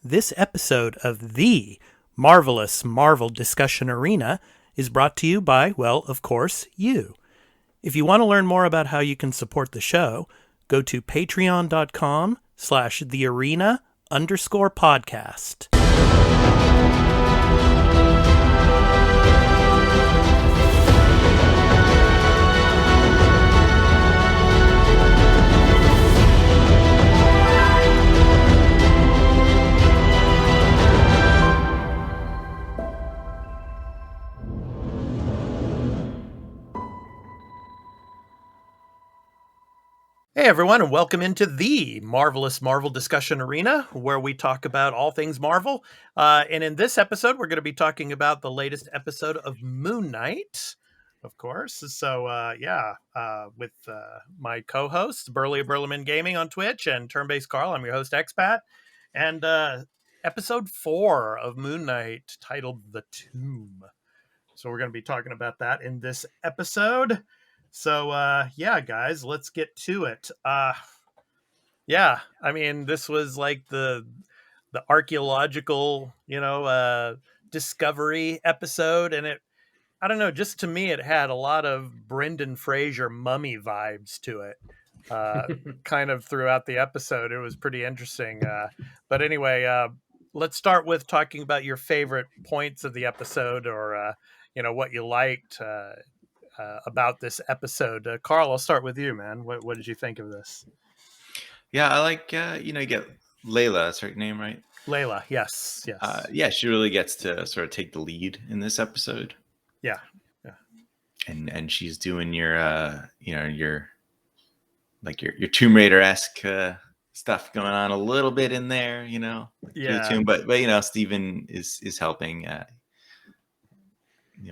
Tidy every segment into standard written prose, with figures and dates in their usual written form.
This episode of the Marvelous Marvel Discussion Arena is brought to you by, well, of course, you. If you want to learn more about how you can support the show, go to patreon.com/thearena_podcast. Hey everyone, and welcome into the Marvelous Marvel Discussion Arena, where we talk about all things Marvel. And in this episode, we're going to be talking about the latest episode of Moon Knight, of course. So, with my co-host, Burley of Burleman Gaming on Twitch, and Turn-Based Carl, I'm your host, Expat. And episode 4 of Moon Knight, titled The Tomb. So we're going to be talking about that in this episode. So, guys, let's get to it. I mean, this was like the archaeological, discovery episode. And I don't know, just to me, it had a lot of Brendan Fraser mummy vibes to it, kind of throughout the episode. It was pretty interesting. But anyway, let's start with talking about your favorite points of the episode or, what you liked, about this episode. Carl, I'll start with you, man. What did you think of this? Yeah, I like, you get Layla, that's her name, right? Layla, yes. She really gets to sort of take the lead in this episode. Yeah. And she's doing your Tomb Raider-esque stuff going on a little bit in there, Yeah. The tomb, but Steven is helping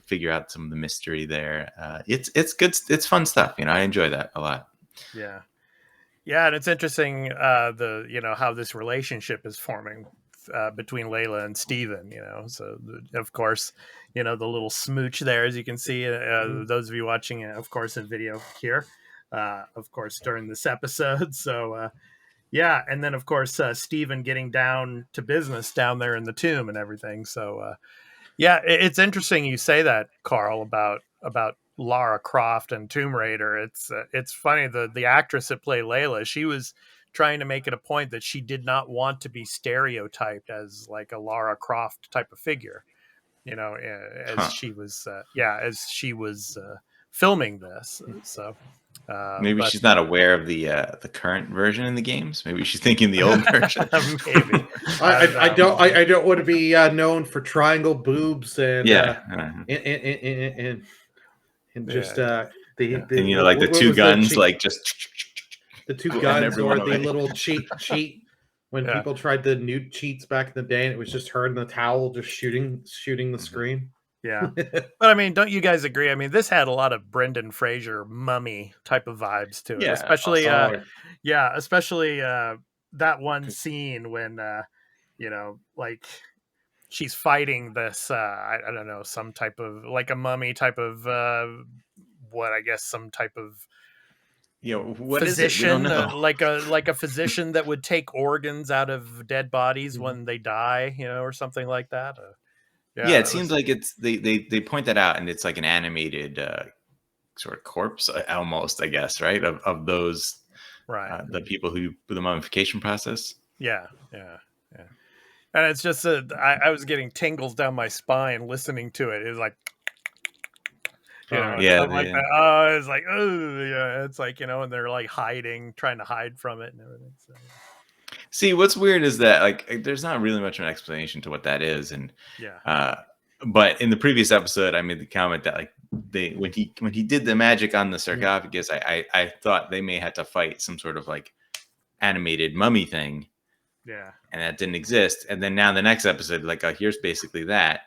figure out some of the mystery there. It's good. It's fun stuff. I enjoy that a lot. Yeah. And it's interesting, how this relationship is forming between Layla and Steven, so of course, the little smooch there, as you can see, those of you watching it, of course, in video here, of course, during this episode. So, and then of course, Steven getting down to business down there in the tomb and everything. So, it's interesting you say that, Carl, about Lara Croft and Tomb Raider. It's funny, the actress that played Layla, she was trying to make it a point that she did not want to be stereotyped as like a Lara Croft type of figure, as she was filming this. So maybe she's not aware of the current version in the games. Maybe she's thinking the old version. Maybe. I don't want to be known for triangle boobs and and just the two guns, like just the two guns, or the little cheat when people tried the nude cheats back in the day, and it was just her in the towel just shooting the screen. Yeah. But I mean, don't you guys agree? I mean, this had a lot of Brendan Fraser mummy type of vibes to it, especially that one scene when like she's fighting this I don't know, some type of like a mummy type of some type of what physician, like a physician that would take organs out of dead bodies when they die, or something like that. It seems like it's they point that out, and it's like an animated sort of corpse almost, I guess, right, of those the people who do the mummification process. Yeah. And it's just I was getting tingles down my spine listening to it. It was like it's like, it's like, and they're like trying to hide from it and everything. So. See, what's weird is that like there's not really much of an explanation to what that is, and but in the previous episode, I made the comment that like when he did the magic on the sarcophagus, I thought they may have to fight some sort of like animated mummy thing, and that didn't exist. And then now the next episode, like here's basically that,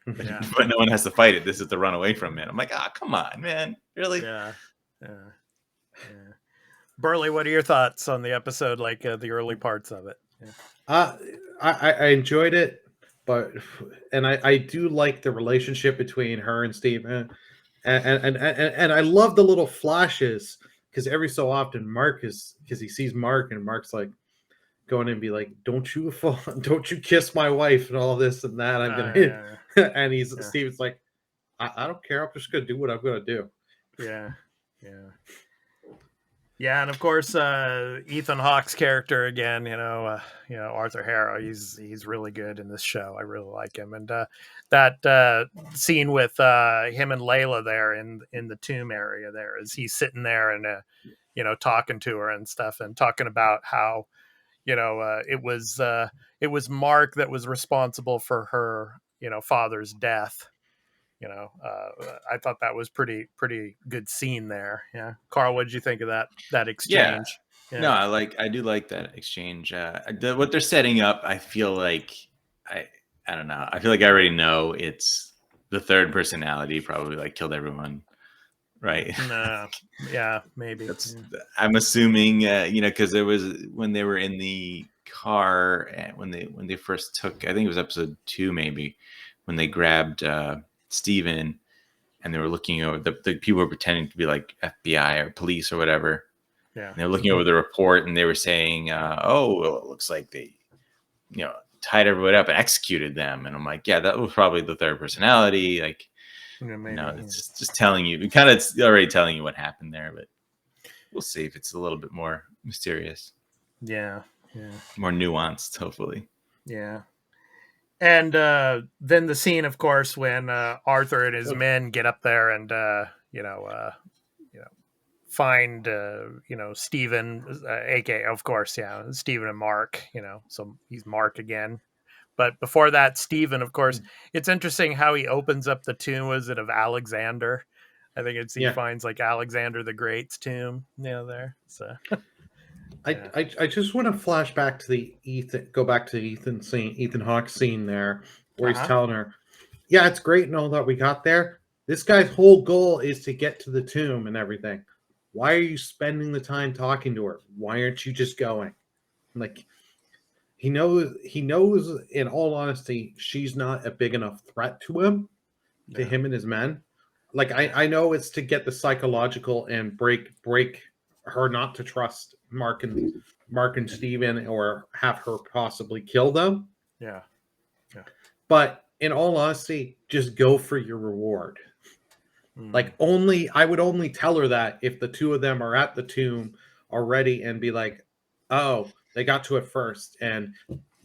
but no one has to fight it. This is to run away from it. I'm like, come on, man, really? Yeah. Burley, what are your thoughts on the episode, like the early parts of it? I enjoyed it, and I do like the relationship between her and Steven, and I love the little flashes, because every so often because he sees Mark, and Mark's like going in and be like, don't you kiss my wife and all this and that. I'm gonna hit. And Steven's like, I don't care. I'm just gonna do what I'm gonna do. Yeah. And of course, Ethan Hawke's character again. Arthur Harrow. He's really good in this show. I really like him. And that scene with him and Layla there in the tomb area there, as he's sitting there and talking to her and stuff, and talking about how it was Mark that was responsible for her father's death. I thought that was pretty good scene there. Yeah, Carl, what did you think of that exchange? No, I do like that exchange. What they're setting up, I feel like I don't know. I feel like I already know it's the third personality probably like killed everyone, right? Yeah, maybe. I'm assuming, because there was when they were in the car and when they first took, I think it was episode 2, maybe, when they grabbed Steven and they were looking over the people were pretending to be like FBI or police or whatever. Yeah. And they're looking over the report and they were saying, well, it looks like they, tied everybody up and executed them. And I'm like, yeah, that was probably the third personality. Like, it's just telling you, it's already telling you what happened there, but we'll see if it's a little bit more mysterious. Yeah. More nuanced, hopefully. Yeah. And then the scene, of course, when Arthur and his men get up there and find Steven, aka of course, Steven and Mark. So he's Mark again. But before that, Steven, of course, it's interesting how he opens up the tomb. Was it of Alexander? I think he finds like Alexander the Great's tomb, there. So. I just want to flash back to Ethan Hawke's scene there, where he's telling her, yeah, it's great and all that we got there. This guy's whole goal is to get to the tomb and everything. Why are you spending the time talking to her? Why aren't you just going? Like, he knows, in all honesty, she's not a big enough threat to him and his men. Like, I know it's to get the psychological and break her not to trust Mark and Steven or have her possibly kill them. Yeah. But in all honesty, just go for your reward. Like, I would only tell her that if the two of them are at the tomb already and be like, oh, they got to it first. And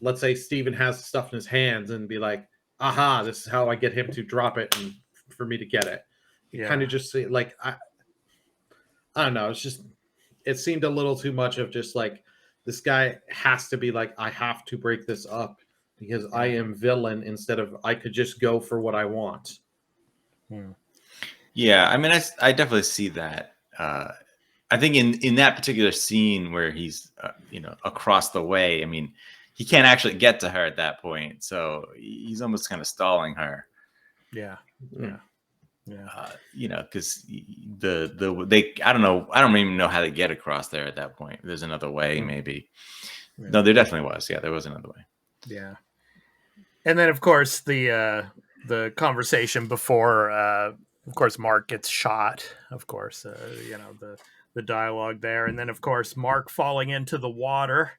let's say Steven has stuff in his hands and be like, aha, this is how I get him to drop it and for me to get it. Kind of just say, like, I don't know. It seemed a little too much of just like, this guy has to be like, I have to break this up because I am villain instead of I could just go for what I want. Yeah, I mean, I definitely see that. I think in that particular scene where he's, across the way, I mean, he can't actually get to her at that point. So he's almost kind of stalling her. Yeah. Because I don't know. I don't even know how they get across there at that point. There's another way, maybe. Yeah. No, there definitely was. Yeah, there was another way. Yeah. And then, of course, the conversation before, of course, Mark gets shot. Of course, the dialogue there, and then, of course, Mark falling into the water.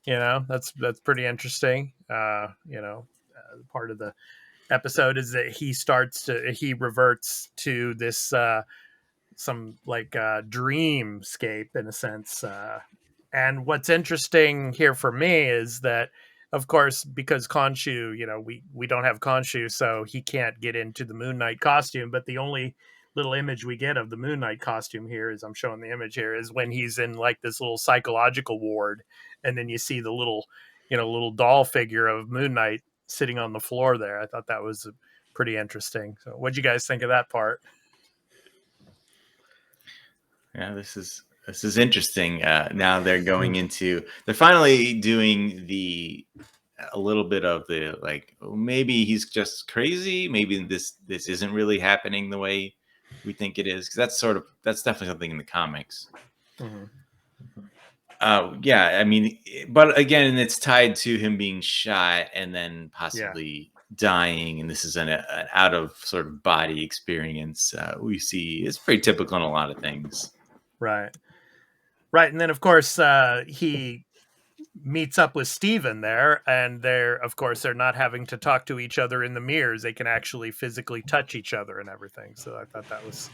That's pretty interesting. Part of the episode is that he reverts to this some like dreamscape in a sense, and what's interesting here for me is that, of course, because Khonshu, we don't have Khonshu, so he can't get into the Moon Knight costume, but the only little image we get of the Moon Knight costume here, is I'm showing the image here, is when he's in like this little psychological ward, and then you see the little doll figure of Moon Knight sitting on the floor there. I thought that was pretty interesting. So what'd you guys think of that part? Yeah, this is interesting. Now they're going they're finally doing a little bit of the, like, maybe he's just crazy. Maybe this isn't really happening the way we think it is. Because that's definitely something in the comics. Yeah, I mean, but again, it's tied to him being shot and then possibly dying, and this is an out of sort of body experience. We see it's pretty typical in a lot of things. Right. And then, of course, he meets up with Steven there, and they're not having to talk to each other in the mirrors. They can actually physically touch each other and everything. So I thought that was,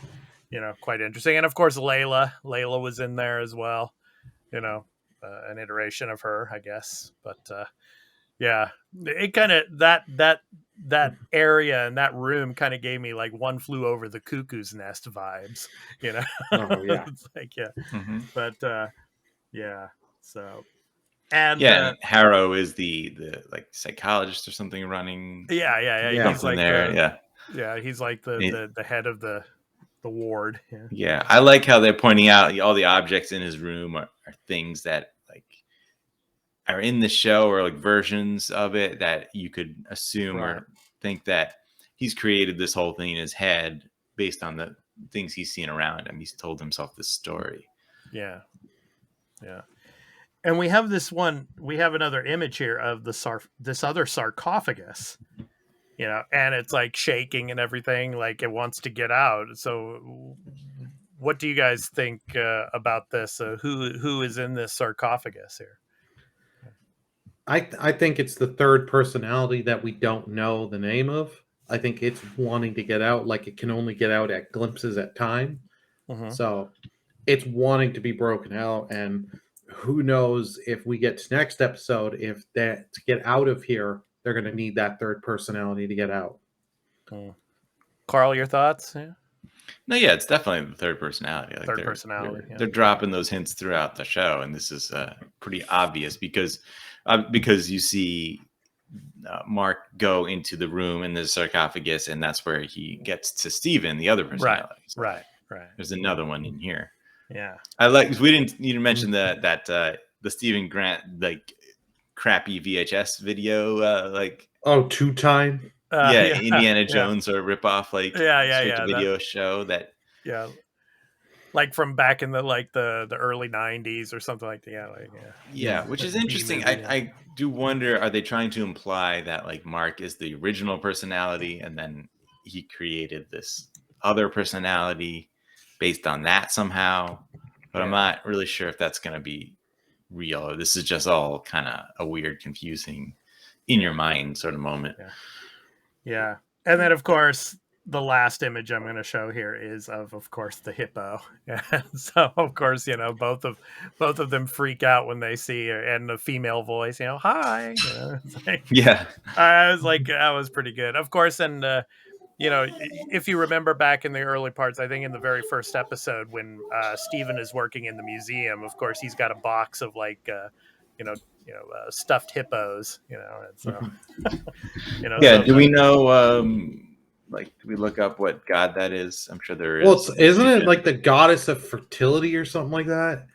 quite interesting. And of course, Layla was in there as well. An iteration of her, I guess. But yeah, it kind of that area and that room kind of gave me like One Flew Over the Cuckoo's Nest vibes. Oh yeah. It's like yeah, Mm-hmm. but yeah. So and and Harrow is the like psychologist or something running. Yeah. He's like there. he's like the head of the ward. Yeah, I like how they're pointing out all the objects in his room are things that like are in the show or like versions of it that you could assume or think that he's created this whole thing in his head based on the things he's seen around him. He's told himself this story. Yeah. And we have another image here of this other sarcophagus, and it's like shaking and everything, like it wants to get out. So what do you guys think about this? Who is in this sarcophagus here? I think it's the third personality that we don't know the name of. I think it's wanting to get out, like it can only get out at glimpses at time. Mm-hmm. So it's wanting to be broken out, and who knows if we get to next episode, if that to get out of here, they're going to need that third personality to get out. Carl, your thoughts? Yeah. No, yeah, it's definitely the third personality. Like they're dropping those hints throughout the show, and this is pretty obvious because you see Mark go into the room in the sarcophagus, and that's where he gets to Steven, the other personality. Right. There's another one in here. Yeah, I like. We didn't need to mention that the Stephen Grant like crappy VHS video like 2 Time. Indiana Jones or ripoff like video show that like from back in the early 90s or something like that. Which is interesting. I do wonder, are they trying to imply that like Mark is the original personality and then he created this other personality based on that somehow? But I'm not really sure if that's going to be real, or this is just all kind of a weird, confusing in your mind sort of moment. Yeah. And then of course the last image I'm going to show here is of course the hippo. So of course, both of them freak out when they see her, and the female voice, hi. I was like, that was pretty good. Of course, and if you remember back in the early parts, I think in the very first episode when Steven is working in the museum, of course he's got a box of like stuffed hippos, and so do we know like, do we look up what god that is? I'm sure there is. Well, isn't it like the goddess of fertility or something like that?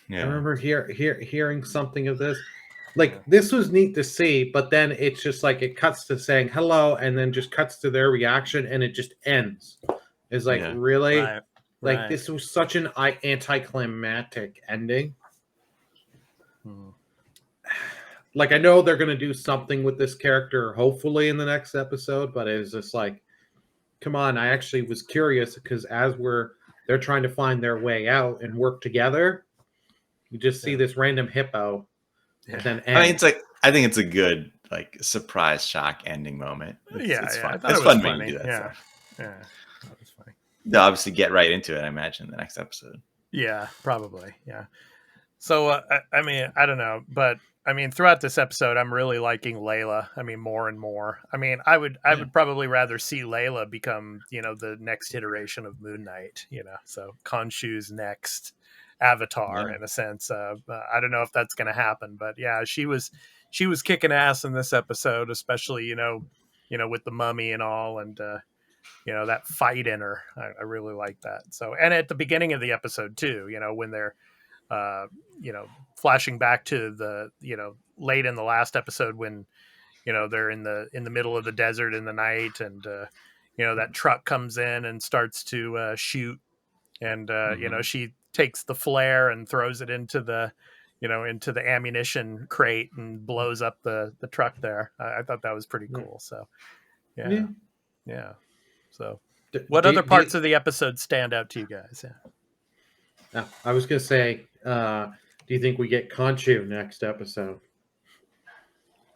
I remember hearing something of this. Like, this was neat to see, but then it's just like it cuts to saying hello and then just cuts to their reaction and it just ends. It's like, really? Like, this was such an anticlimactic ending. Like, I know they're going to do something with this character, hopefully, in the next episode, but it's just like, come on. I actually was curious because as they're trying to find their way out and work together, you just see this random hippo. And then I think it's a good like surprise shock ending moment. It's fun. It's fun when you do that stuff. Yeah, that was funny. They'll obviously get right into it, I imagine, the next episode. Yeah, probably. Yeah. So I mean, I don't know, but I mean, throughout this episode, I'm really liking Layla. I mean, more and more. I mean, I would probably rather see Layla become, the next iteration of Moon Knight. So Khonshu's next avatar in a sense. I don't know if that's going to happen, but yeah, she was kicking ass in this episode, especially with the mummy and all, and that fight in her. I really like that. So, and at the beginning of the episode too, when they're flashing back to the late in the last episode when they're in the middle of the desert in the night, and that truck comes in and starts to shoot, and she takes the flare and throws it into the ammunition crate and blows up the truck there. I thought that was pretty cool. So yeah. So what other parts of the episode stand out to you guys? I was gonna say, do you think we get Khonshu next episode?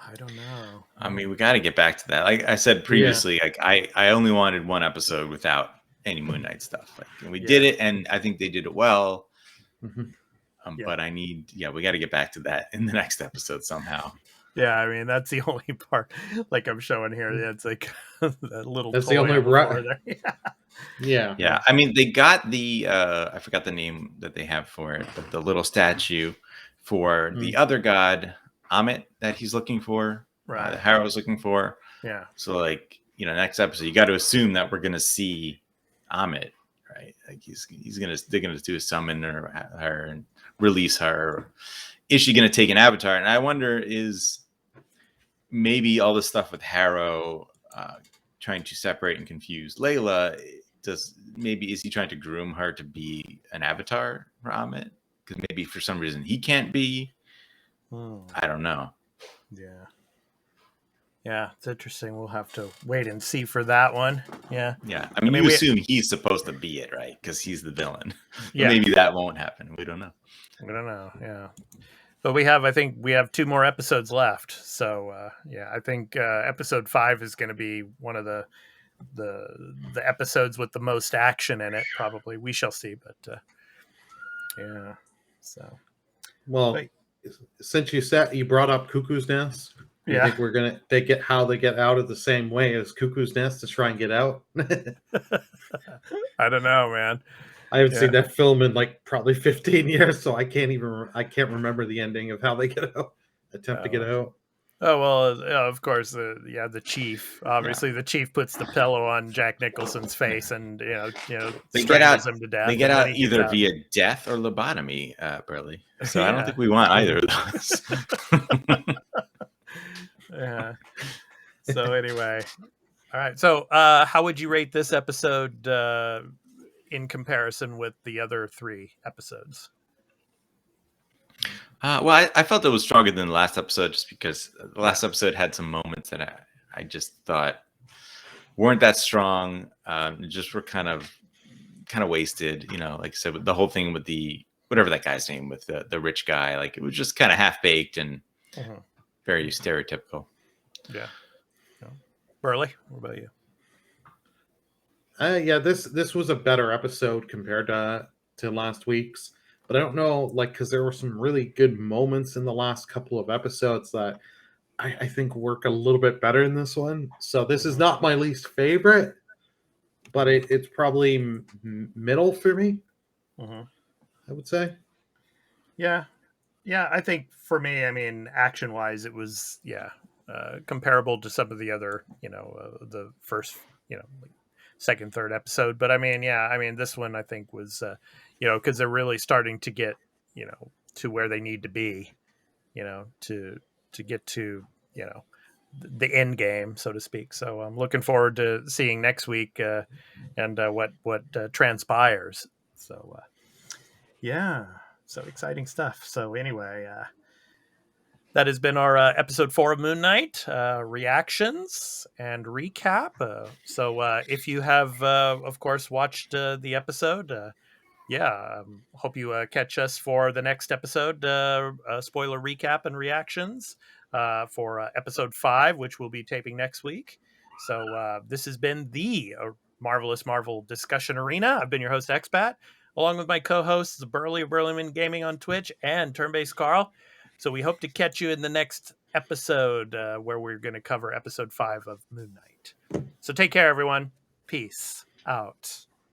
I don't know. I mean, we got to get back to that. Like I said previously, like I only wanted one episode without any Moon Knight stuff. Like, and we did it, and I think they did it well. But we got to get back to that in the next episode somehow. Yeah, I mean that's the only part. Like I'm showing here, it's like that little. That's the only there. Yeah. I mean, they got the I forgot the name that they have for it, but the little statue for the other god Amit that he's looking for, right? That Harrow's looking for. Yeah. So like, next episode, you got to assume that we're gonna see Amit, right? Like they're gonna do a summon her and release her. Is she gonna take an avatar? And I wonder, is maybe all this stuff with Harrow trying to separate and confuse Layla, is he trying to groom her to be an avatar for Amit? Because maybe for some reason he can't be. I don't know. Yeah, it's interesting. We'll have to wait and see for that one. Yeah. I mean, you assume he's supposed to be it, right? Because he's the villain. Yeah. Maybe that won't happen. We don't know. Yeah. But I think we have 2 more episodes left. So I think episode 5 is going to be one of the episodes with the most action in it. Probably, we shall see. But yeah. So. Well, since you brought up Cuckoo's Nest, you think they get out of the same way as Cuckoo's Nest to try and get out? I don't know, man. I haven't seen that film in like probably 15 years, so I can't remember the ending of how they get out. Attempt to get out. Oh well, of course, the chief. Obviously, the chief puts the pillow on Jack Nicholson's face, and they get out him to death. They get out either via death or lobotomy, Burley. So I don't think we want either of those. Yeah. So anyway, all right. So how would you rate this episode in comparison with the other 3 episodes? Well, I felt it was stronger than the last episode, just because the last episode had some moments that I just thought weren't that strong. Just were kind of wasted. Like I said, the whole thing with the whatever that guy's name with the rich guy, like it was just kind of half baked and very stereotypical. Yeah. Burley, what about you? This was a better episode compared to last week's, but I don't know, like, because there were some really good moments in the last couple of episodes that I think work a little bit better in this one. So this is not my least favorite, but it's probably middle for me. I would say. Yeah. I think for me, I mean, action wise, it was comparable to some of the other, the first, like second, third episode. But I mean, this one I think was, because they're really starting to get, to where they need to be, to get to, the end game, so to speak. So I'm looking forward to seeing next week and what transpires. So so exciting stuff. So anyway, that has been our episode 4 of Moon Knight reactions and recap. So if you have, of course, watched the episode, hope you catch us for the next episode, spoiler recap and reactions for episode 5, which we'll be taping next week. So this has been the Marvelous Marvel Discussion Arena. I've been your host, Expat, along with my co-hosts, Burley of Burleyman Gaming on Twitch and Turn-Based Carl. So we hope to catch you in the next episode where we're going to cover episode 5 of Moon Knight. So take care, everyone. Peace out.